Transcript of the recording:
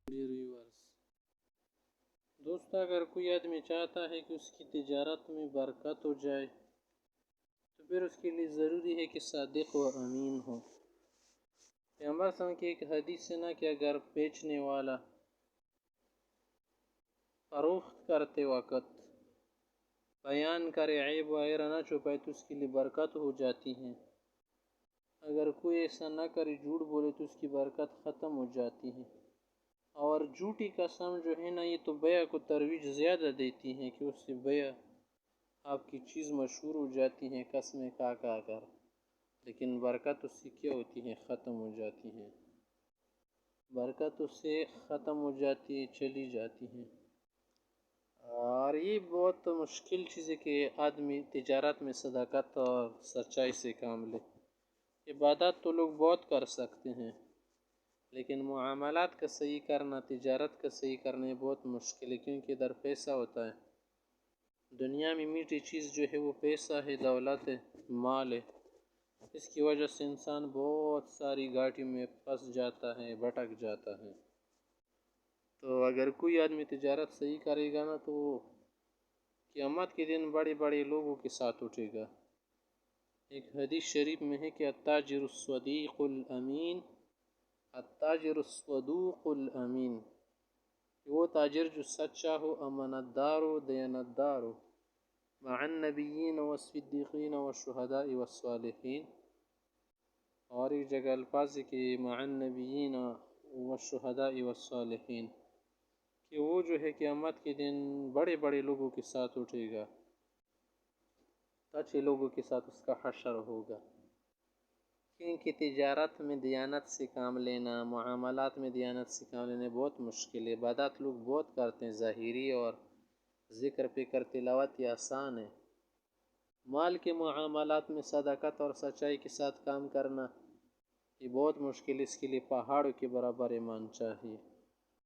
Reverse دوست، اگر کوئی آدمی چاہتا ہے کہ اس کی تجارت میں برکت ہو جائے تو پھر اس کے لیے ضروری ہے کہ صادق و امین ہو۔ پیغمبر صلی اللہ علیہ وسلم کی ایک حدیث ہے نا کہ اگر بیچنے والا فروخت کرتے وقت بیان کرے، عیب وغیرہ نہ چھپائے تو اس کے لیے برکت ہو جاتی ہے۔ اگر کوئی ایسا نہ کرے، جھوٹ بولے تو اس کی برکت ختم ہو جاتی ہے۔ اور جھوٹی قسم جو ہے نا، یہ تو بیع کو ترویج زیادہ دیتی ہے کہ اس سے بیع آپ کی چیز مشہور ہو جاتی ہے قسمیں کھا کر، لیکن برکت اس سے کیا ہوتی ہے؟ ختم ہو جاتی ہے۔ برکت اس سے ختم ہو جاتی ہے، چلی جاتی ہے۔ اور یہ بہت مشکل چیز ہے کہ آدمی تجارت میں صداقت اور سچائی سے کام لے۔ عبادات تو لوگ بہت کر سکتے ہیں، لیکن معاملات کا صحیح کرنا، تجارت کا صحیح کرنا بہت مشکل ہے، کیونکہ ادھر پیسہ ہوتا ہے۔ دنیا میں میٹھی چیز جو ہے وہ پیسہ ہے، دولت ہے، مال ہے۔ اس کی وجہ سے انسان بہت ساری گھاٹی میں پھنس جاتا ہے، بھٹک جاتا ہے۔ تو اگر کوئی آدمی تجارت صحیح کرے گا نا تو وہ قیامت کے دن بڑے بڑے لوگوں کے ساتھ اٹھے گا۔ ایک حدیث شریف میں ہے کہ التاجر الصدیق الامین، التاجر الصدوق الامین، وہ تاجر جو سچا ہو، امانت دار ہو، دیانت دار ہو، مع النبیین والصدیقین والشہداء والصالحین۔ اور ایک جگہ الفاظ ہے کہ مع النبیین والشہداء والصالحین، کہ وہ جو ہے قیامت کے دن بڑے بڑے لوگوں کے ساتھ اٹھے گا، اچھے لوگوں کے ساتھ اس کا حشر ہوگا۔ کیونکہ تجارت میں دیانت سے کام لینا، معاملات میں دیانت سے کام لینا بہت مشکل ہے۔ عبادات لوگ بہت کرتے ہیں، ظاہری اور ذکر فکر تلاوت یہ آسان ہے۔ مال کے معاملات میں صداقت اور سچائی کے ساتھ کام کرنا یہ بہت مشکل ہے، اس کے لیے پہاڑوں کے برابر ایمان چاہیے۔